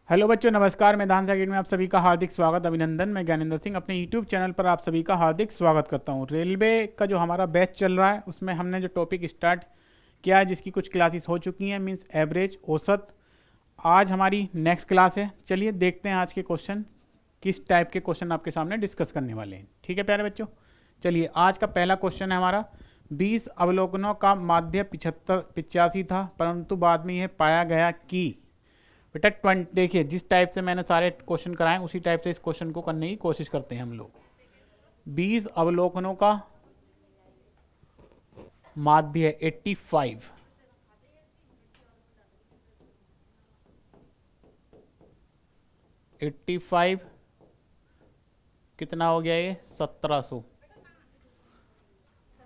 Hello बच्चों, नमस्कार। मैं डांस अकेडमी में आप सभी का हार्दिक स्वागत, अभिनंदन। मैं ज्ञानेंद्र सिंह अपने यूट्यूब चैनल पर आप सभी का हार्दिक स्वागत करता हूं। रेलवे का जो हमारा बैच चल रहा है उसमें हमने जो टॉपिक स्टार्ट किया है, जिसकी कुछ क्लासेस हो चुकी हैं, मींस एवरेज, औसत। आज हमारी नेक्स्ट क्लास है। चलिए देखते हैं आज के क्वेश्चन, किस टाइप के क्वेश्चन आपके सामने डिस्कस करने वाले हैं। ठीक है प्यारे बच्चों, चलिए आज का पहला क्वेश्चन है हमारा। 20 अवलोकनों का माध्य 85 था, परंतु बाद में यह पाया गया कि बेटा 20। देखिए, जिस टाइप से मैंने सारे क्वेश्चन कराए उसी टाइप से इस क्वेश्चन को करने की कोशिश करते हैं हम लोग। 20 अवलोकनों का माध्य 85, कितना हो गया ये 1700,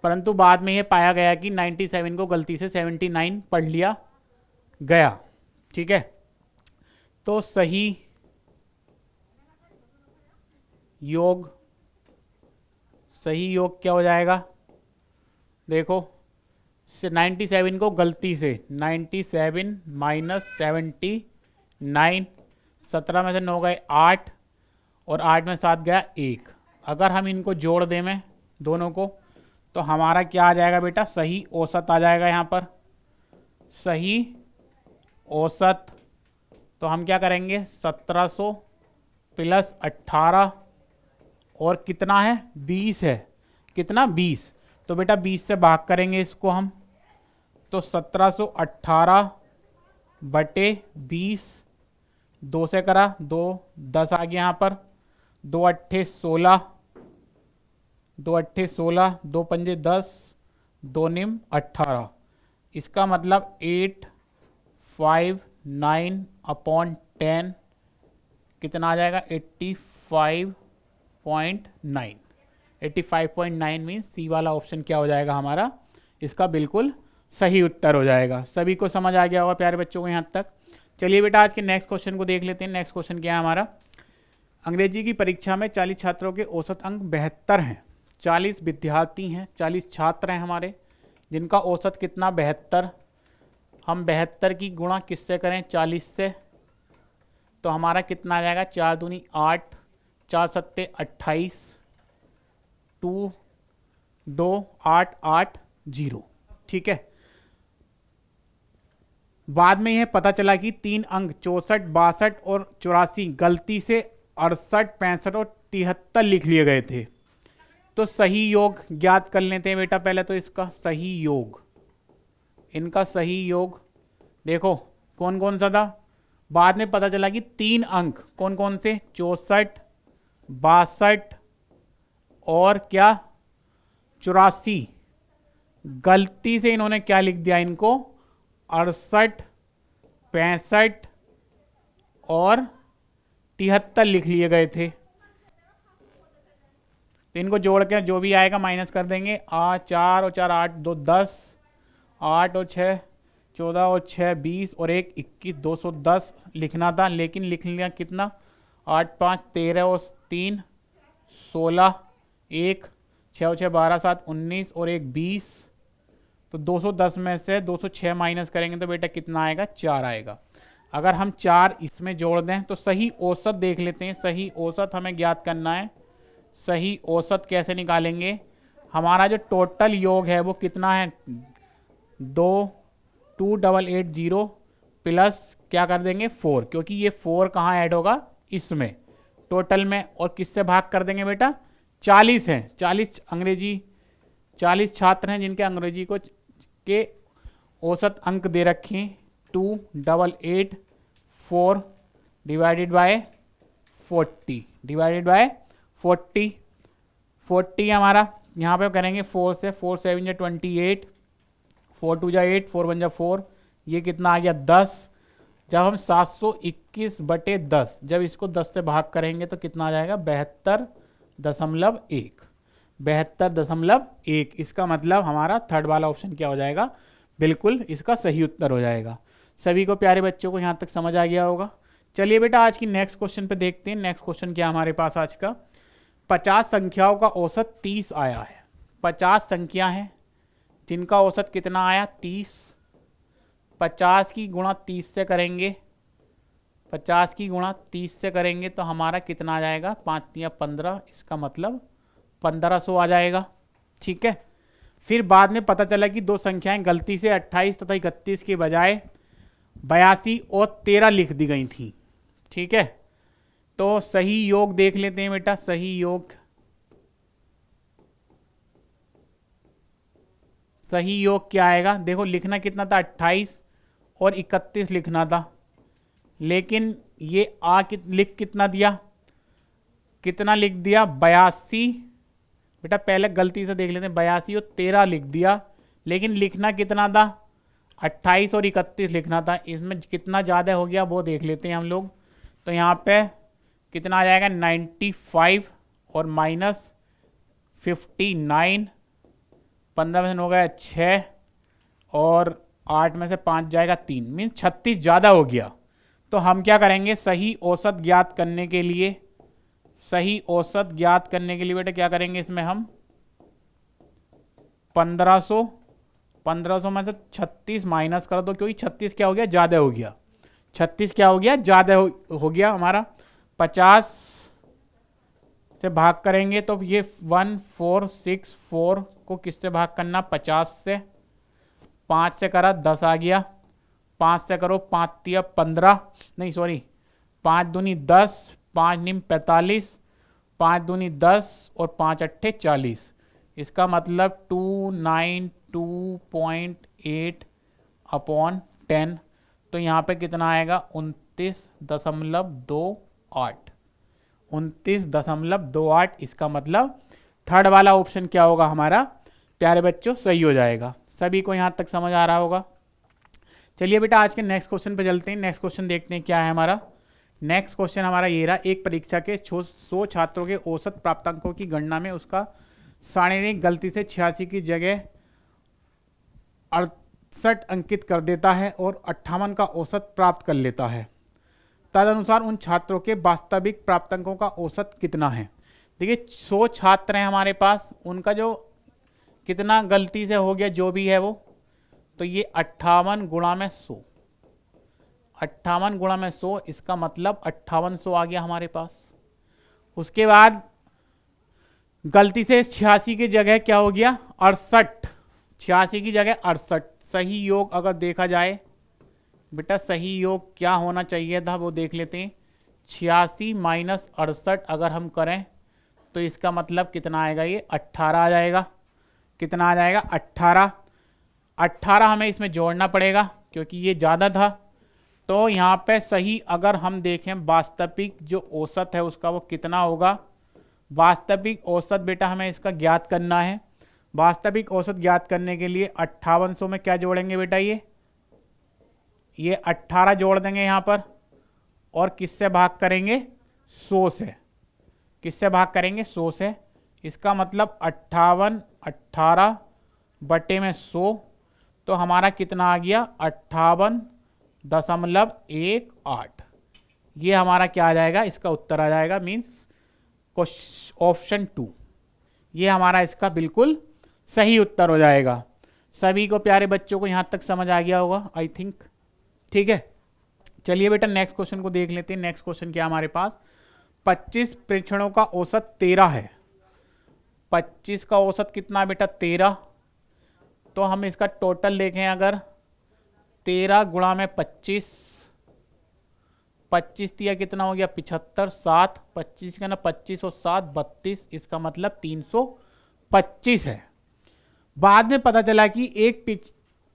परंतु बाद में ये पाया गया कि 97 को गलती से 79 पढ़ लिया गया। ठीक है, तो सही योग क्या हो जाएगा? देखो, 97 को गलती से 97 माइनस 79, 17 में से 9 गए 8 और 8 में 7 गया 1। अगर हम इनको जोड़ दें में दोनों को, तो हमारा क्या आ जाएगा बेटा? सही औसत आ जाएगा यहाँ पर, सही औसत। तो हम क्या करेंगे? 1700 प्लस 18 और कितना है? 20 है। कितना? 20। तो बेटा 20 से भाग करेंगे इसको हम, तो 1718 बटे 20, 2 से करा 2, 10 आ गया यहाँ पर। 2 अट्ठे 16, 2 अट्ठे 16, 2 पंजे 10, 2 निम 18। इसका मतलब 859 अपॉन 10 कितना आ जाएगा? 85.9। 85.9 मीन सी वाला ऑप्शन क्या हो जाएगा हमारा? इसका बिल्कुल सही उत्तर हो जाएगा। सभी को समझ आ गया होगा प्यारे बच्चों को यहाँ तक। चलिए बेटा आज के नेक्स्ट क्वेश्चन को देख लेते हैं। नेक्स्ट क्वेश्चन क्या है हमारा? अंग्रेजी की परीक्षा में 40 छात्रों के औसत अंक 72 हैं। 40 विद्यार्थी हैं, 40 छात्र हैं हमारे, जिनका औसत कितना? 72। हम 72 की गुणा किससे करें? 40 से। तो हमारा कितना आ जाएगा? 4 दूनी 8, 4 सत्ते 28, 2 2 8 8 0। ठीक है, बाद में यह पता चला कि 3 अंक 64, 62 और 84 गलती से 68, 65 और 73 लिख लिए गए थे। तो सही योग ज्ञात कर लेते हैं बेटा। पहले तो इसका सही योग, इनका सही योग देखो कौन कौन सा था। बाद में पता चला कि 3 अंक कौन कौन से? 64, 62 और क्या? 84। गलती से इन्होंने क्या लिख दिया? इनको 68, 65 और 73 लिख लिए गए थे। तो इनको जोड़ के जो भी आएगा माइनस कर देंगे। 4 और 4 8, 2 10, 8 और 6 14 और 6 20 और 1 21, 210 लिखना था, लेकिन लिख लिया कितना? 8 5 13 और 3 16, 1 6 और 6 12 7 19 और 1 20। तो 210 में से 206 माइनस करेंगे तो बेटा कितना आएगा? 4 आएगा। अगर हम 4 इसमें जोड़ दें तो सही औसत देख लेते हैं। सही औसत हमें ज्ञात करना है। सही औसत कैसे निकालेंगे? हमारा जो टोटल योग है वो कितना है? 2880 प्लस क्या कर देंगे? 4, क्योंकि ये 4 कहाँ ऐड होगा? इसमें टोटल में। और किससे भाग कर देंगे बेटा? 40 हैं, 40 अंग्रेजी, 40 छात्र हैं जिनके अंग्रेजी को के औसत अंक दे रखे 2884 डिवाइडेड बाय 40, डिवाइडेड बाय 40। 40 हमारा यहाँ पे करेंगे 4 से। 4 7 जा 28, 4 2 जा 8, 4 1 जा 4, ये कितना आ गया? 10। जब हम 721 बटे 10 जब इसको 10 से भाग करेंगे तो कितना आ जाएगा? 72.1। 72.1। इसका मतलब हमारा थर्ड वाला ऑप्शन क्या हो जाएगा? बिल्कुल इसका सही उत्तर हो जाएगा। सभी को प्यारे बच्चों को यहाँ तक समझ आ गया होगा। चलिए बेटा आज की नेक्स्ट क्वेश्चन पे देखते हैं। नेक्स्ट क्वेश्चन क्या हमारे पास आज का? 50 संख्याओं का औसत 30 आया है। 50 संख्या है जिनका औसत कितना आया? 30। 50 की गुणा 30 से करेंगे 50 की गुणा 30 से करेंगे तो हमारा कितना आ जाएगा, 5 या 15, इसका मतलब 1500 आ जाएगा। ठीक है, फिर बाद में पता चला कि दो संख्याएं गलती से 28 तथा 31 के बजाय 82 और 13 लिख दी गई थी। ठीक है, तो सही योग देख लेते हैं बेटा। सही योग, सही योग क्या आएगा, देखो लिखना कितना था, 28 और 31 लिखना था, लेकिन ये लिख कितना दिया, कितना लिख दिया, 82। बेटा पहले गलती से देख लेते हैं, 82 और 13 लिख दिया, लेकिन लिखना कितना था, 28 और 31 लिखना था। इसमें कितना ज़्यादा हो गया वो देख लेते हैं हम लोग। तो यहाँ पे कितना आ जाएगा, 95 और माइनस 59, 15 में से हो गया 6 और 8 में से 5 जाएगा 3, मीन 36 ज़्यादा हो गया। तो हम क्या करेंगे, सही औसत ज्ञात करने के लिए, सही औसत ज्ञात करने के लिए बेटा क्या करेंगे, इसमें हम 1500 में से 36 माइनस कर दो, क्योंकि 36 क्या हो गया, ज़्यादा हो गया। 36 क्या हो गया, ज़्यादा हो गया हमारा। 50 से भाग करेंगे तो ये 1464 को किससे भाग करना, 50 से। 5 से करा 10 आ गया, 5 से करो 5 तिया 15, नहीं सॉरी 5 दूनी 10, 5 निम 45, 5 दूनी 10 और 5 अट्ठे 40। इसका मतलब 292.8 अपॉन 10। तो यहाँ पे कितना आएगा, 29.28, 29.28। इसका मतलब थर्ड वाला ऑप्शन क्या होगा हमारा प्यारे बच्चों, सही हो जाएगा। सभी को यहाँ तक समझ आ रहा होगा। चलिए बेटा आज के नेक्स्ट क्वेश्चन पे चलते हैं। नेक्स्ट क्वेश्चन देखते हैं क्या है हमारा। नेक्स्ट क्वेश्चन हमारा ये रहा, एक परीक्षा के 100 छात्रों के औसत प्राप्तांकों की गणना में उसका सारणिक गलती से 86 की जगह 68 अंकित कर देता है और 58 का औसत प्राप्त कर लेता है। तदनुसार उन छात्रों के वास्तविक प्राप्तांकों का औसत कितना है। देखिए 100 छात्र हैं हमारे पास, उनका जो कितना गलती से हो गया जो भी है वो, तो ये 58 गुणा में 100, 58 गुणा में 100, इसका मतलब 5800 आ गया हमारे पास। उसके बाद गलती से 86 की जगह क्या हो गया, 68, 86 की जगह 68। सही योग अगर देखा जाए बेटा, सही योग क्या होना चाहिए था वो देख लेते हैं। 86 माइनस 68 अगर हम करें तो इसका मतलब कितना आएगा, ये 18 आ जाएगा। कितना आ जाएगा, 18। 18 हमें इसमें जोड़ना पड़ेगा क्योंकि ये ज़्यादा था। तो यहाँ पे सही अगर हम देखें, वास्तविक जो औसत है उसका वो कितना होगा। वास्तविक औसत बेटा हमें इसका ज्ञात करना है। वास्तविक औसत ज्ञात करने के लिए 5800 में क्या जोड़ेंगे बेटा, ये 18 जोड़ देंगे यहाँ पर, और किससे भाग करेंगे, 100 से। किससे भाग करेंगे, 100 से। इसका मतलब 58 18 बटे में 100, तो हमारा कितना आ गया, 58.18। ये हमारा क्या आ जाएगा, इसका उत्तर आ जाएगा, मीन्स ऑप्शन 2, ये हमारा इसका बिल्कुल सही उत्तर हो जाएगा। सभी को प्यारे बच्चों को यहाँ तक समझ आ गया होगा आई थिंक। ठीक है, चलिए बेटा नेक्स्ट क्वेश्चन को देख लेते हैं। नेक्स्ट क्वेश्चन क्या हमारे पास, 25 प्रेक्षणों का औसत 13 है। 25 का औसत कितना बेटा, 13। तो हम इसका टोटल देखें, अगर 13 गुणा में 25, 25 दिया कितना हो गया, 75, 7, 25 का ना 25 और 7 32, इसका मतलब 325 है। बाद में पता चला कि एक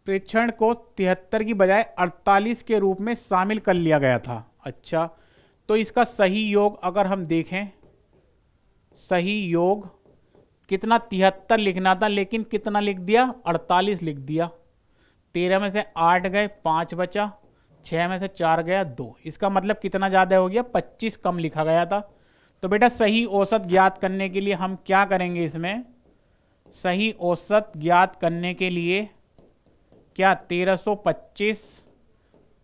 प्रेक्षण को 73 की बजाय 48 के रूप में शामिल कर लिया गया था। अच्छा, तो इसका सही योग अगर हम देखें, सही योग कितना, 73 लिखना था, लेकिन कितना लिख दिया, 48 लिख दिया। 13 में से 8 गए, 5 बचा, 6 में से 4 गया, 2। इसका मतलब कितना ज़्यादा हो गया, 25 कम लिखा गया था। तो बेटा सही औसत ज्ञात करने के लिए हम क्या करेंगे, इसमें सही औसत ज्ञात करने के लिए क्या, 1325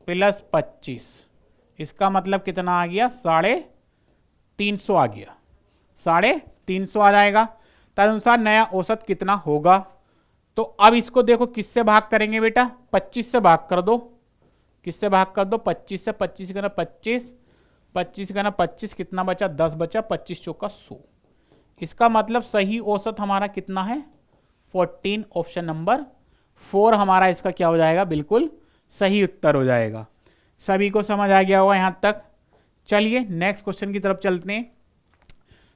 प्लस 25, इसका मतलब कितना आ गया, 350 आ गया, 350 आ जाएगा। तदनुसार नया औसत कितना होगा। तो अब इसको देखो किससे भाग करेंगे बेटा, 25 से भाग कर दो, किससे भाग कर दो, 25 से, 25 का ना 25, 25 का ना 25, कितना बचा, 10 बचा, 25 चौका 100। इसका मतलब सही औसत हमारा कितना है, 14। ऑप्शन नंबर 4 हमारा इसका क्या हो जाएगा, बिल्कुल सही उत्तर हो जाएगा। सभी को समझ आ गया होगा यहां तक। चलिए नेक्स्ट क्वेश्चन की तरफ चलते हैं।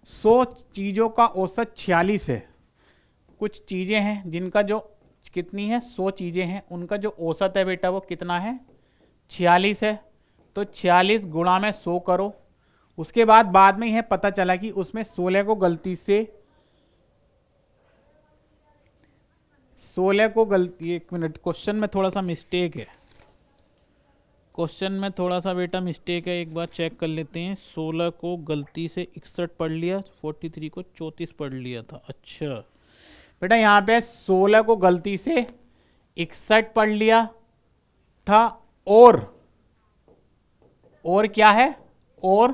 100 चीजों का औसत 46 है। कुछ चीजें हैं जिनका जो कितनी है, 100 चीजें हैं, उनका जो औसत है बेटा वो कितना है, 46 है। तो 46 गुणा में 100 करो। उसके बाद में यह पता चला कि उसमें 16 को गलती से, 16 को गलती, एक मिनट, क्वेश्चन में थोड़ा सा मिस्टेक है, क्वेश्चन में थोड़ा सा बेटा मिस्टेक है, एक बार चेक कर लेते हैं। 16 को गलती से 61 पढ़ लिया, 43 को 34 पढ़ लिया था। अच्छा बेटा यहाँ पे 16 को गलती से 61 पढ़ लिया था, और क्या है, और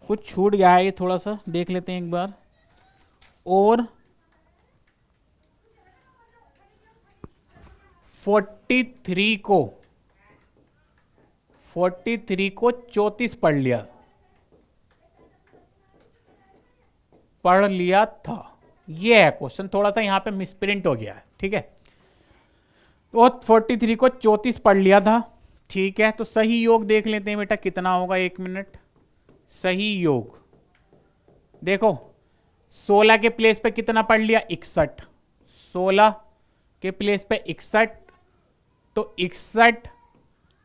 कुछ छूट गया है, ये थोड़ा सा देख लेते हैं एक बार। और 43 को 34 पढ़ लिया था। ये है क्वेश्चन, थोड़ा सा यहां पे मिसप्रिंट हो गया है, ठीक है। तो 43 को 34 पढ़ लिया था, ठीक है। तो सही योग देख लेते हैं बेटा कितना होगा, एक मिनट। सही योग देखो, 16 के प्लेस पे कितना पढ़ लिया, 61, 16 के प्लेस पे 61, तो 61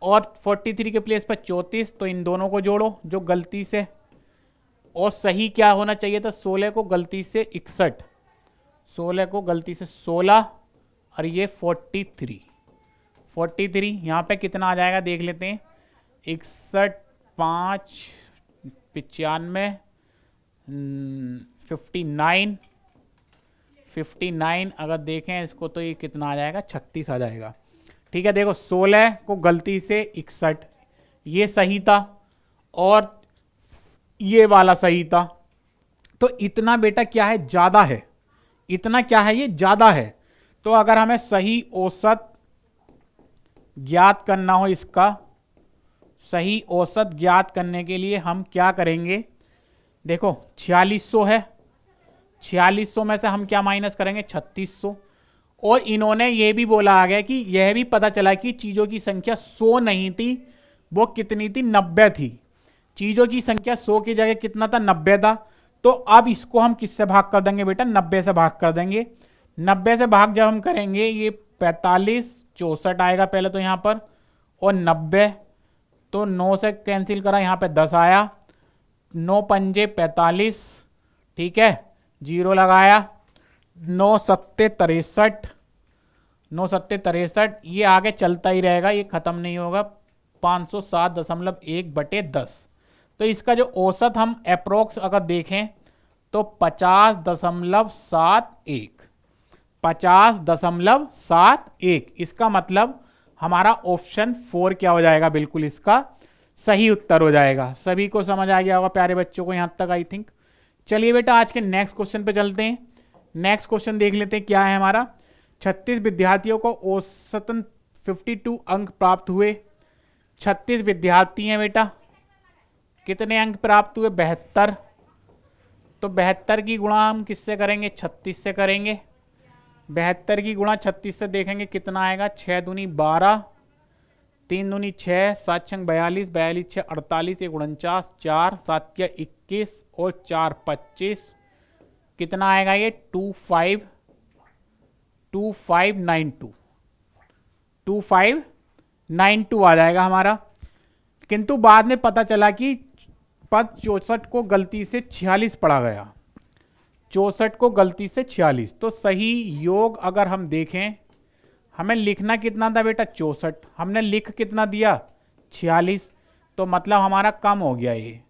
और 43 के प्लेस पर 34, तो इन दोनों को जोड़ो जो गलती से, और सही क्या होना चाहिए था, 16 को गलती से 61, 16 को गलती से 16, और ये 43 यहाँ पे कितना आ जाएगा देख लेते हैं। 61, 5, 95, 59 अगर देखें इसको तो ये कितना आ जाएगा, 36 आ जाएगा, ठीक है। देखो 16 को गलती से 61, ये सही था, और ये वाला सही था, तो इतना बेटा क्या है, ज्यादा है, इतना क्या है, ये ज्यादा है। तो अगर हमें सही औसत ज्ञात करना हो, इसका सही औसत ज्ञात करने के लिए हम क्या करेंगे, देखो 4600 है, 4600 में से हम क्या माइनस करेंगे, 3600। और इन्होंने ये भी बोला आ गया कि यह भी पता चला कि चीजों की संख्या 100 नहीं थी, वो कितनी थी, 90 थी। चीजों की संख्या 100 की जगह कितना था, 90 था। तो अब इसको हम किससे भाग कर देंगे बेटा, 90 से भाग कर देंगे। 90 से भाग जब हम करेंगे, ये 45, 64 आएगा पहले तो यहां पर, और 90, तो 9 से कैंसिल करा, यहां पे 10 आया, 9 पंजे 45, ठीक है, 0 लगाया, 9 सत्ते 63, 9 सत्ते 63, ये आगे चलता ही रहेगा, ये खत्म नहीं होगा। 507.1/10। तो इसका जो औसत हम अप्रोक्स अगर देखें तो 50.71, 50.71। इसका मतलब हमारा ऑप्शन 4 क्या हो जाएगा, बिल्कुल इसका सही उत्तर हो जाएगा। सभी को समझ आ गया होगा प्यारे बच्चों को यहां तक, आई थिंक। चलिए बेटा आज के नेक्स्ट क्वेश्चन पे चलते हैं। नेक्स्ट क्वेश्चन देख लेते हैं क्या है हमारा। 36 विद्यार्थियों को औसतन 52 अंक प्राप्त हुए। 36 विद्यार्थी हैं बेटा, कितने अंक प्राप्त हुए, 72। तो 72 की गुणा हम किससे करेंगे, 36 से करेंगे। 72 की गुणा 36 से देखेंगे कितना आएगा, 6 दूनी 12, 3 दूनी 6, 7 छंग 42, 42 6 48, 1 49, 4 7 या 21 और 4 25, कितना आएगा ये, 2592 आ जाएगा हमारा। किंतु बाद में पता चला कि पद 64 को गलती से 46 पढ़ा गया, 64 को गलती से 46। तो सही योग अगर हम देखें, हमें लिखना कितना था बेटा, 64, हमने लिख कितना दिया, 46, तो मतलब हमारा कम हो गया ये।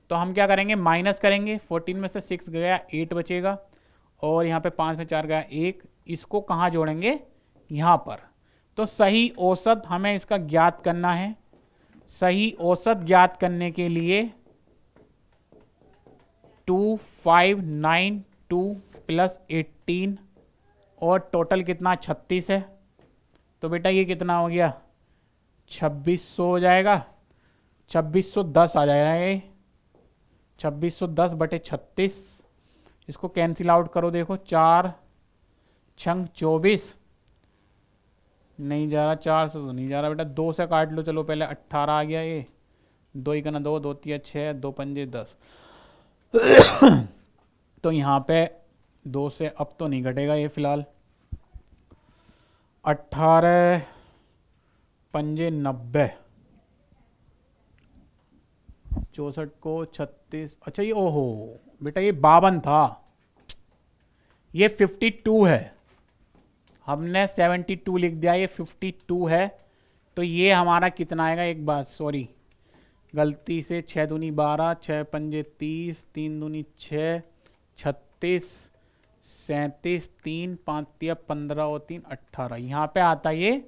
तो हम क्या करेंगे, माइनस करेंगे, 14 में से 6 गया, 8 बचेगा, और यहाँ पे 5 में 4 गया 1, इसको कहाँ जोड़ेंगे, यहाँ पर। तो सही औसत हमें इसका ज्ञात करना है। सही औसत ज्ञात करने के लिए 2592 प्लस 18 और टोटल कितना, 36 है। तो बेटा ये कितना हो गया, 2600 हो जाएगा, 2610 आ जाएगा ये, 2610 बटे 36, इसको कैंसिल आउट करो, देखो 4 छंग 24, नहीं जा रहा, 4 से तो नहीं जा रहा बेटा, 2 से काट लो, चलो पहले 18 आ गया ये, 2 ही करना 2, 2 3 6, 2 पंजे 10 तो यहाँ पे 2 से अब तो नहीं घटेगा ये फिलहाल, 18 पंजे 90, 64 को 36, अच्छा ये ओहो बेटा ये 52 था, ये 52 है, हमने 72 लिख दिया, ये 52 है, तो ये हमारा कितना आएगा, एक बार सॉरी गलती से, 6 दूनी 12, 6 पंजे 30, 3 दूनी 6, 36, 37, 3 5 3 15 और 3 18, यहाँ पे आता ये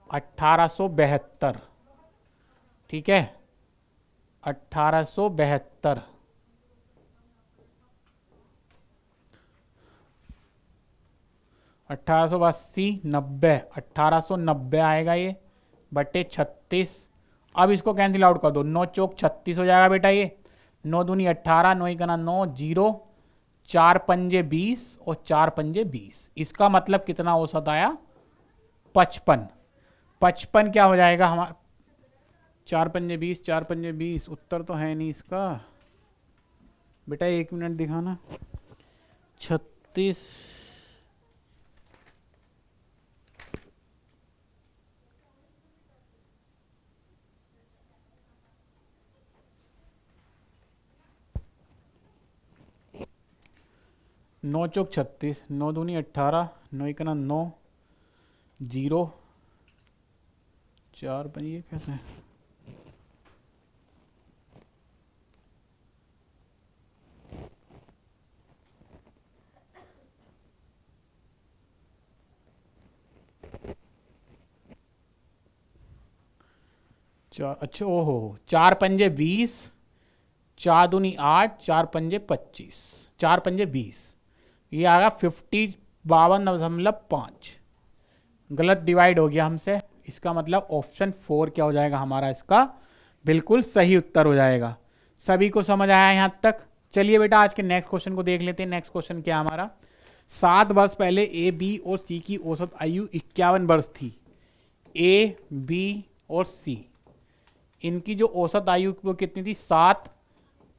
1872, ठीक है, 1872, 1880, 90, 1890 आएगा ये बटे 36, अब इसको कैंसिल आउट कर दो, 9 चौक 36 हो जाएगा बेटा ये, 9 दूनी 18, 9 का 9, 0, 4 पंजे 20 और 4 पंजे 20, इसका मतलब कितना औसत आया, 55, 55 क्या हो जाएगा हमारा, 4 पंजे 20, 4 पंजे 20, उत्तर तो है नहीं इसका बेटा, 1 मिनट दिखाना, 36, नौ चौक 36, 9 दूनी 18, 9 का 9, 0, 4 पर ये कैसे, चार, अच्छा ओहो, 4 पंजे 20, 4 दूनी 8, 4 पंजे 25, 4 पंजे 20, ये आएगा 52.5, गलत डिवाइड हो गया हमसे, इसका मतलब ऑप्शन 4 क्या हो जाएगा हमारा, इसका बिल्कुल सही उत्तर हो जाएगा। सभी को समझ आया यहाँ तक? चलिए बेटा आज के नेक्स्ट क्वेश्चन को देख लेते हैं। नेक्स्ट क्वेश्चन क्या है हमारा, 7 वर्ष पहले ए बी और सी की औसत आयु 51 वर्ष थी। ए बी और सी इनकी जो औसत आयु वो कितनी थी, 7।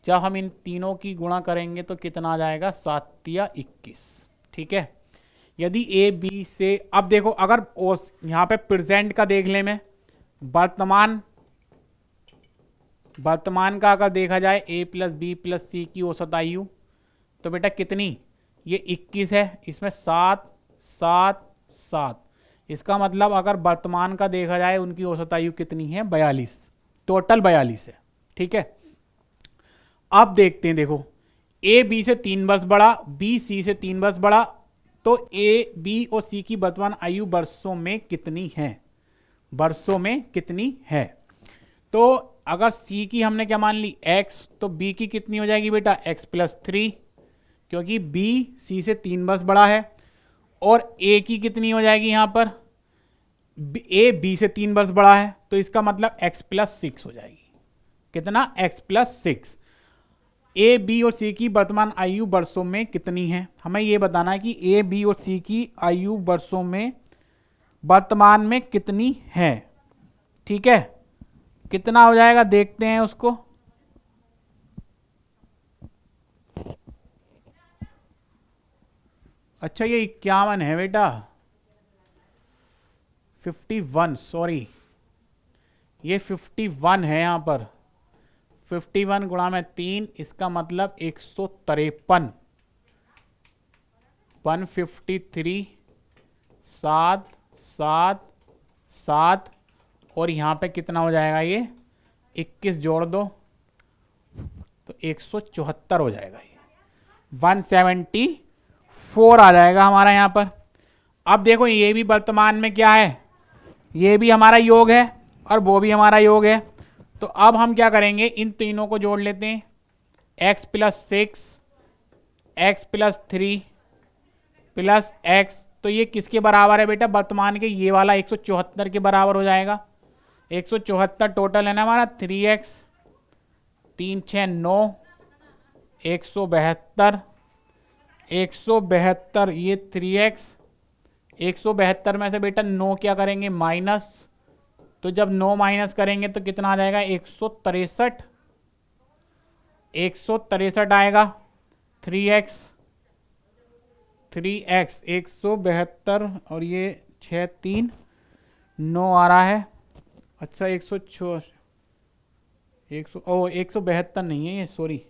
जब हम इन तीनों की गुणा करेंगे तो कितना आ जाएगा, 7 या 21। ठीक है, यदि ए बी से, अब देखो अगर यहां पे प्रेजेंट का देख ले, मैं वर्तमान का अगर देखा जाए ए प्लस बी प्लस सी की औसत आयु, तो बेटा कितनी, ये 21 है, इसमें 7 7 7, इसका मतलब अगर वर्तमान का देखा जाए उनकी औसत आयु कितनी है, 42, टोटल 42 है। ठीक है, अब देखते हैं, देखो ए बी से 3 वर्ष बड़ा, बी सी से 3 वर्ष बड़ा, तो ए बी और सी की वर्तमान आयु वर्षों में कितनी है, वर्षों में कितनी है। तो अगर सी की हमने क्या मान ली, x, तो b की कितनी हो जाएगी बेटा, x प्लस 3, क्योंकि b सी से 3 वर्ष बड़ा है। और a की कितनी हो जाएगी यहां पर, a b से 3 वर्ष बड़ा है, तो इसका मतलब x प्लस 6 हो जाएगी। कितना, x प्लस 6। ए बी और सी की वर्तमान आयु वर्षों में कितनी है, हमें यह बताना है कि ए बी और सी की आयु वर्षों में वर्तमान में कितनी है। ठीक है, कितना हो जाएगा देखते हैं उसको। अच्छा ये 51 है बेटा, 51, सॉरी ये 51 है यहां पर, 51 गुणा में 3, इसका मतलब 153, 153, 7 7 7, और यहाँ पे कितना हो जाएगा, ये 21 जोड़ दो तो 174 हो जाएगा, ये 174 आ जाएगा हमारा यहाँ पर। अब देखो ये भी वर्तमान में क्या है, ये भी हमारा योग है और वो भी हमारा योग है। तो अब हम क्या करेंगे, इन तीनों को जोड़ लेते हैं, x plus 6, x plus 3 plus x, तो ये किसके बराबर है बेटा, वर्तमान के ये वाला 174 के बराबर हो जाएगा। 174 टोटल है ना हमारा, 3x 3 6 9, 172, 172 ये 3x, 172 में से बेटा 9 क्या करेंगे माइनस, तो जब 9 माइनस करेंगे तो कितना आ जाएगा 163, 163 आएगा, 3x 172 और ये 6 3 9 आ रहा है। अच्छा 172 नहीं है ये, सॉरी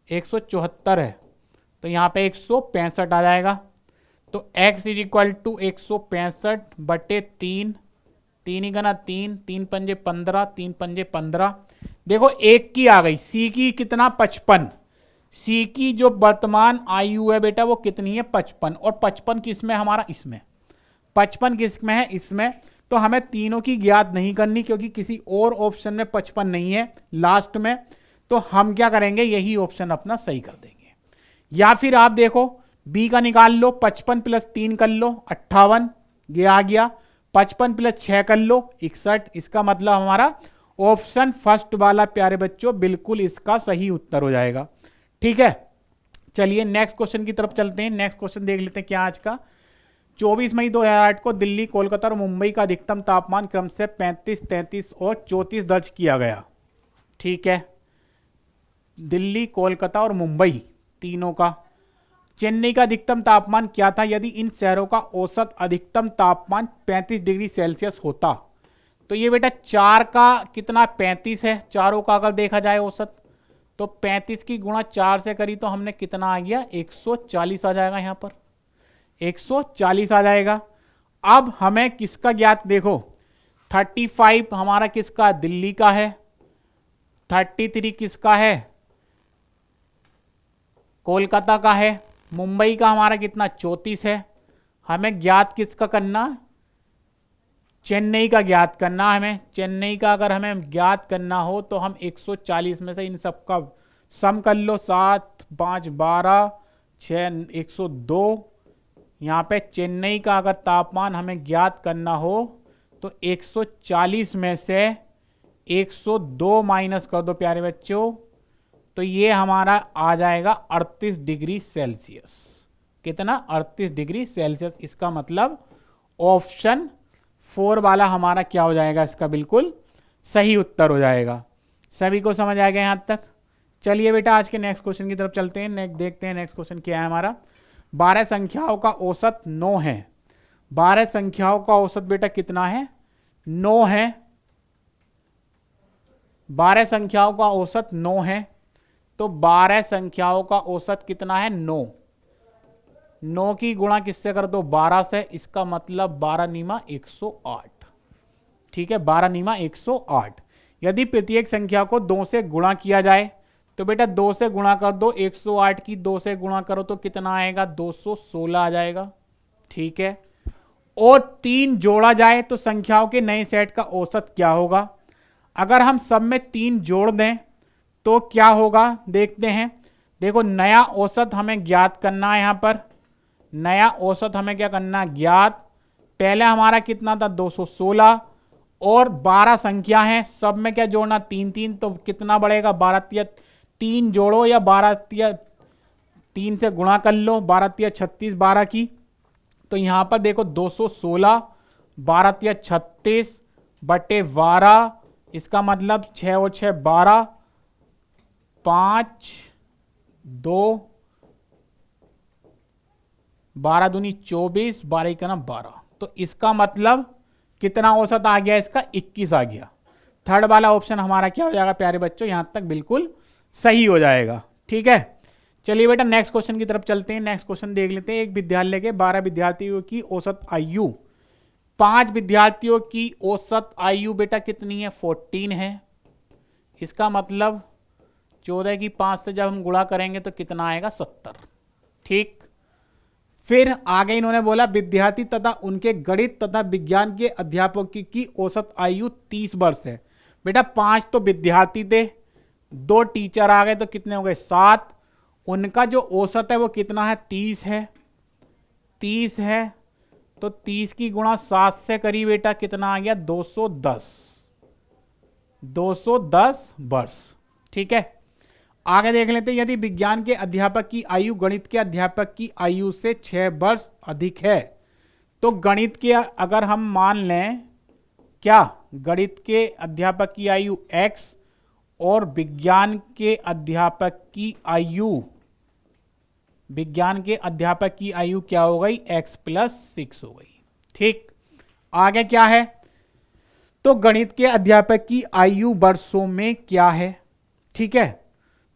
174 है, तो यहाँ पे 165 आ जाएगा। तो x इज इक्वल टू 165 बटे 3, 3 ही गना 3, 3 पंजे 15, 3 पंजे 15। देखो एक की आ गई, सी की कितना 55, सी की जो वर्तमान आयु है बेटा वो कितनी है 55, और 55 किस में हमारा इसमें, 55 किस में है इसमें। तो हमें तीनों की ज्ञात नहीं करनी क्योंकि किसी और ऑप्शन में 55 नहीं है लास्ट में, तो हम क्या करेंगे यही ऑप्शन अपना सही कर देंगे। या फिर आप देखो बी का निकाल लो, 55 प्लस 3 कर लो 58, ये आ गया, 55 प्लस 6 कर लो 61। इसका मतलब हमारा ऑप्शन फर्स्ट वाला प्यारे बच्चों बिल्कुल इसका सही उत्तर हो जाएगा। ठीक है, चलिए नेक्स्ट क्वेश्चन की तरफ चलते हैं। नेक्स्ट क्वेश्चन देख लेते हैं क्या आज का। 24 मई 2008 को दिल्ली, कोलकाता और मुंबई का अधिकतम तापमान क्रम से 35, 33 और 34 दर्ज किया गया। ठीक है, दिल्ली, कोलकाता और मुंबई तीनों का। चेन्नई का अधिकतम तापमान क्या था यदि इन शहरों का औसत अधिकतम तापमान 35 डिग्री सेल्सियस होता। तो ये बेटा 4 का कितना 35 है, चारों का अगर देखा जाए औसत, तो 35 की गुणा 4 से करी तो हमने कितना आ गया 140 आ जाएगा, यहाँ पर 140 आ जाएगा। अब हमें किसका ज्ञात देखो, 35 हमारा किसका दिल्ली का है, 33 किसका है कोलकाता का है, मुंबई का हमारा कितना 34 है। हमें ज्ञात किसका करना, चेन्नई का ज्ञात करना। हमें चेन्नई का अगर हमें ज्ञात करना हो तो हम 140 में से इन सब का सम कर लो, 7 5 12 6 102। यहाँ पे चेन्नई का अगर तापमान हमें ज्ञात करना हो तो 140 में से 102 माइनस कर दो प्यारे बच्चों, तो ये हमारा आ जाएगा 38 डिग्री सेल्सियस। कितना 38 डिग्री सेल्सियस। इसका मतलब ऑप्शन 4 वाला हमारा क्या हो जाएगा, इसका बिल्कुल सही उत्तर हो जाएगा। सभी को समझ आ गया यहाँ तक। चलिए बेटा आज के नेक्स्ट क्वेश्चन की तरफ चलते हैं। नेक्स्ट देखते हैं नेक्स्ट क्वेश्चन क्या है हमारा। 12 संख्याओं का औसत 9 है। 12 संख्याओं का औसत बेटा कितना है 9 है। 12 संख्याओं का औसत 9 है, तो 12 संख्याओं का औसत कितना है 9। 9 की गुणा किससे कर दो 12 से, इसका मतलब 12 नीमा 108। ठीक है, 12 नीमा 108। यदि प्रत्येक संख्या को 2 से गुणा किया जाए तो बेटा 2 से गुणा कर दो, 108 की 2 से गुणा करो तो कितना आएगा 216 आ जाएगा। ठीक है, और 3 जोड़ा जाए तो संख्याओं के नए सेट का औसत क्या होगा। अगर हम सब में 3 जोड़ दें तो क्या होगा देखते हैं। देखो नया औसत हमें ज्ञात करना है। यहाँ पर नया औसत हमें क्या करना है ज्ञात। पहले हमारा कितना था 216 और 12 संख्या है, सब में क्या जोड़ना 3 3, तो कितना बढ़ेगा 12 3 जोड़ो या 12 3 से गुणा कर लो, 12 36 12 की। तो यहां पर देखो 216 12 36 बटे 12, इसका मतलब 6 और 6 12, 5 2 12 दूनी 24, 12 का ना 12, तो इसका मतलब कितना औसत आ गया इसका 21 आ गया। थर्ड वाला ऑप्शन हमारा क्या हो जाएगा प्यारे बच्चों, यहां तक बिल्कुल सही हो जाएगा। ठीक है, चलिए बेटा नेक्स्ट क्वेश्चन की तरफ चलते हैं। नेक्स्ट क्वेश्चन देख लेते हैं। एक विद्यालय के 12 विद्यार्थियों की औसत आयु, 5 विद्यार्थियों की औसत आयु बेटा कितनी है 14 है। इसका मतलब 14 की 5 से जब हम गुणा करेंगे तो कितना आएगा 70। ठीक, फिर आगे इन्होंने बोला विद्यार्थी तथा उनके गणित तथा विज्ञान के अध्यापकों की औसत आयु 30 वर्ष है। बेटा 5 तो विद्यार्थी थे, 2 टीचर आ गए तो कितने हो गए 7। उनका जो औसत है वो कितना है 30 है। 30 है तो 30 की गुणा 7 से करी बेटा कितना आ गया 210। 210 वर्ष। ठीक है, आगे देख लेते हैं, यदि विज्ञान के अध्यापक की आयु गणित के अध्यापक की आयु से 6 वर्ष अधिक है, तो गणित के अगर हम मान लें क्या, गणित के अध्यापक की आयु x और विज्ञान के अध्यापक की आयु, विज्ञान के अध्यापक की आयु क्या हो गई, x+6 हो गई। ठीक, आगे क्या है, तो गणित के अध्यापक की आयु वर्षों में क्या है। ठीक है,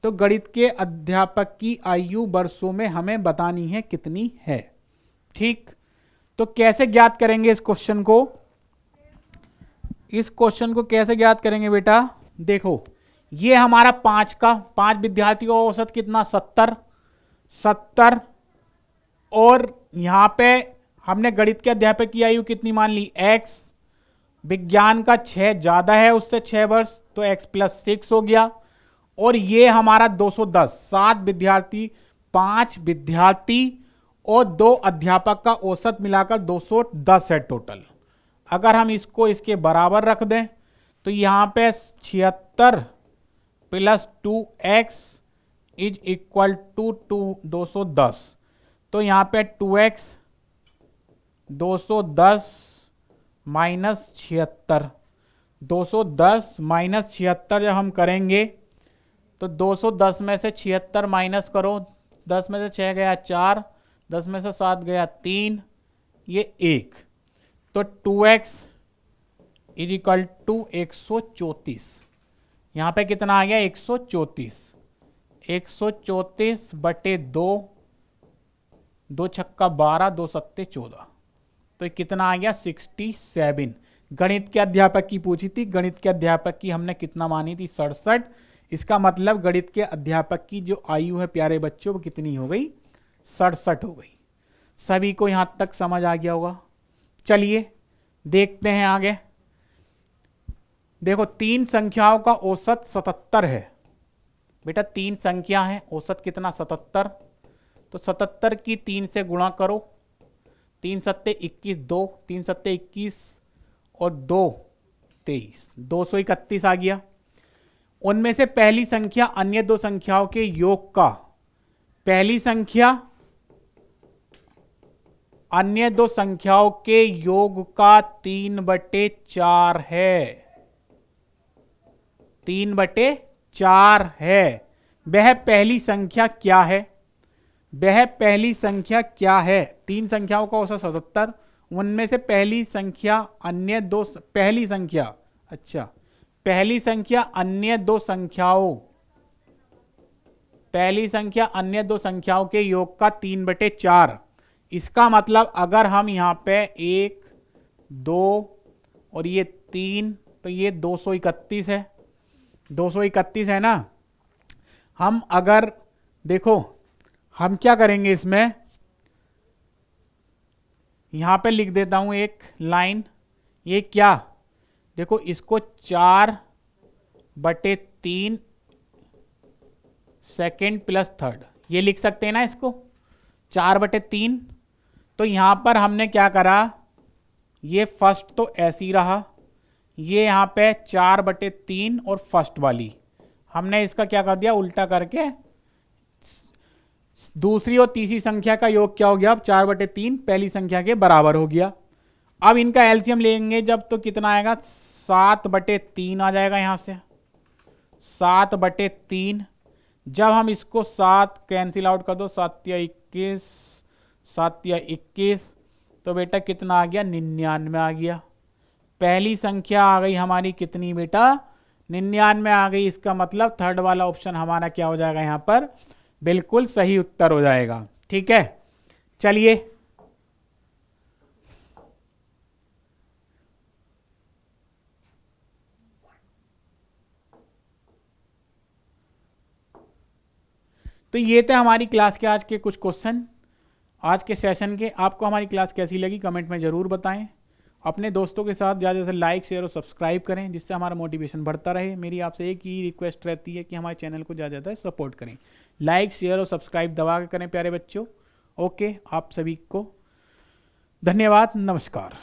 तो गणित के अध्यापक की आयु वर्षों में हमें बतानी है कितनी है। ठीक, तो कैसे ज्ञात करेंगे इस क्वेश्चन को, इस क्वेश्चन को कैसे ज्ञात करेंगे बेटा, देखो ये हमारा 5 विद्यार्थियों का औसत कितना, 70 और यहां पे हमने गणित के अध्यापक की आयु कितनी मान ली, x, विज्ञान का 6 ज्यादा है उससे 6 वर्ष, तो x+6 हो गया। और ये हमारा 210, 7 विद्यार्थी, 5 विद्यार्थी और 2 अध्यापक का औसत मिलाकर 210 है टोटल। अगर हम इसको इसके बराबर रख दें तो यहां पे 76 + 2x = 210, तो यहां पे 2x 210 - 76, 210 - 76 जब हम करेंगे तो 210 में से 76 माइनस करो, 10 में से 6 गया 4, 10 में से 7 गया 3, ये 1, तो 2x = 134। यहां पे कितना आ गया, 134, 134/2, 2 छक्का 12, 2 सत्ते 14, तो कितना आ गया, 67। गणित के अध्यापक की पूछी थी, गणित के अध्यापक की हमने कितना मानी थी, 67। इसका मतलब गणित के अध्यापक की जो आयु है प्यारे बच्चों वो कितनी हो गई, 67 हो गई। सभी को यहां तक समझ आ गया होगा। चलिए देखते हैं आगे। देखो 3 संख्याओं का औसत 77 है बेटा, 3 संख्या है, औसत कितना, 77, तो 77 की 3 से गुणा करो, 3 सत्ते 21, 2 3 सत्ते 21 और 2 23, 231 आ गया। उनमें से पहली संख्या अन्य 2 संख्याओं के योग का, पहली संख्या अन्य 2 संख्याओं के योग का 3/4 है, 3/4 है। वह पहली संख्या क्या है, वह पहली संख्या क्या है। 3 संख्याओं का औसत 77, उनमें से पहली संख्या अन्य 2, पहली संख्या, अच्छा पहली संख्या अन्य 2 संख्याओं, पहली संख्या अन्य 2 संख्याओं के योग का 3/4। इसका मतलब अगर हम यहां पे 1 2 और ये 3, तो ये 231 है, 231 है ना। हम अगर देखो हम क्या करेंगे, इसमें यहां पे लिख देता हूं एक लाइन, ये क्या, देखो इसको 4/3 सेकेंड प्लस थर्ड, ये लिख सकते हैं ना इसको 4/3। तो यहां पर हमने क्या करा, ये फर्स्ट तो ऐसे ही रहा, ये यहां पे 4/3 और फर्स्ट वाली हमने इसका क्या कर दिया, उल्टा करके दूसरी और तीसरी संख्या का योग क्या हो गया, अब 4/3 पहली संख्या के बराबर हो गया। अब इनका एलसीएम लेंगे जब, तो कितना आएगा, 7/3 आ जाएगा, यहां से 7/3। जब हम इसको 7 कैंसिल आउट कर दो, 7 या 21, 7 या 21, तो बेटा कितना आ गया, 99 आ गया। पहली संख्या आ गई हमारी कितनी बेटा, 99 आ गई। इसका मतलब थर्ड वाला ऑप्शन हमारा क्या हो जाएगा, यहां पर बिल्कुल सही उत्तर हो जाएगा। ठीक है, चलिए तो ये थे हमारी क्लास के आज के कुछ क्वेश्चन, आज के सेशन के। आपको हमारी क्लास कैसी लगी कमेंट में ज़रूर बताएं। अपने दोस्तों के साथ ज़्यादा से लाइक शेयर और सब्सक्राइब करें, जिससे हमारा मोटिवेशन बढ़ता रहे। मेरी आपसे एक ही रिक्वेस्ट रहती है कि हमारे चैनल को ज़्यादा ज़्यादा सपोर्ट करें, लाइक शेयर और सब्सक्राइब दबा के करें प्यारे बच्चों। ओके, आप सभी को धन्यवाद, नमस्कार।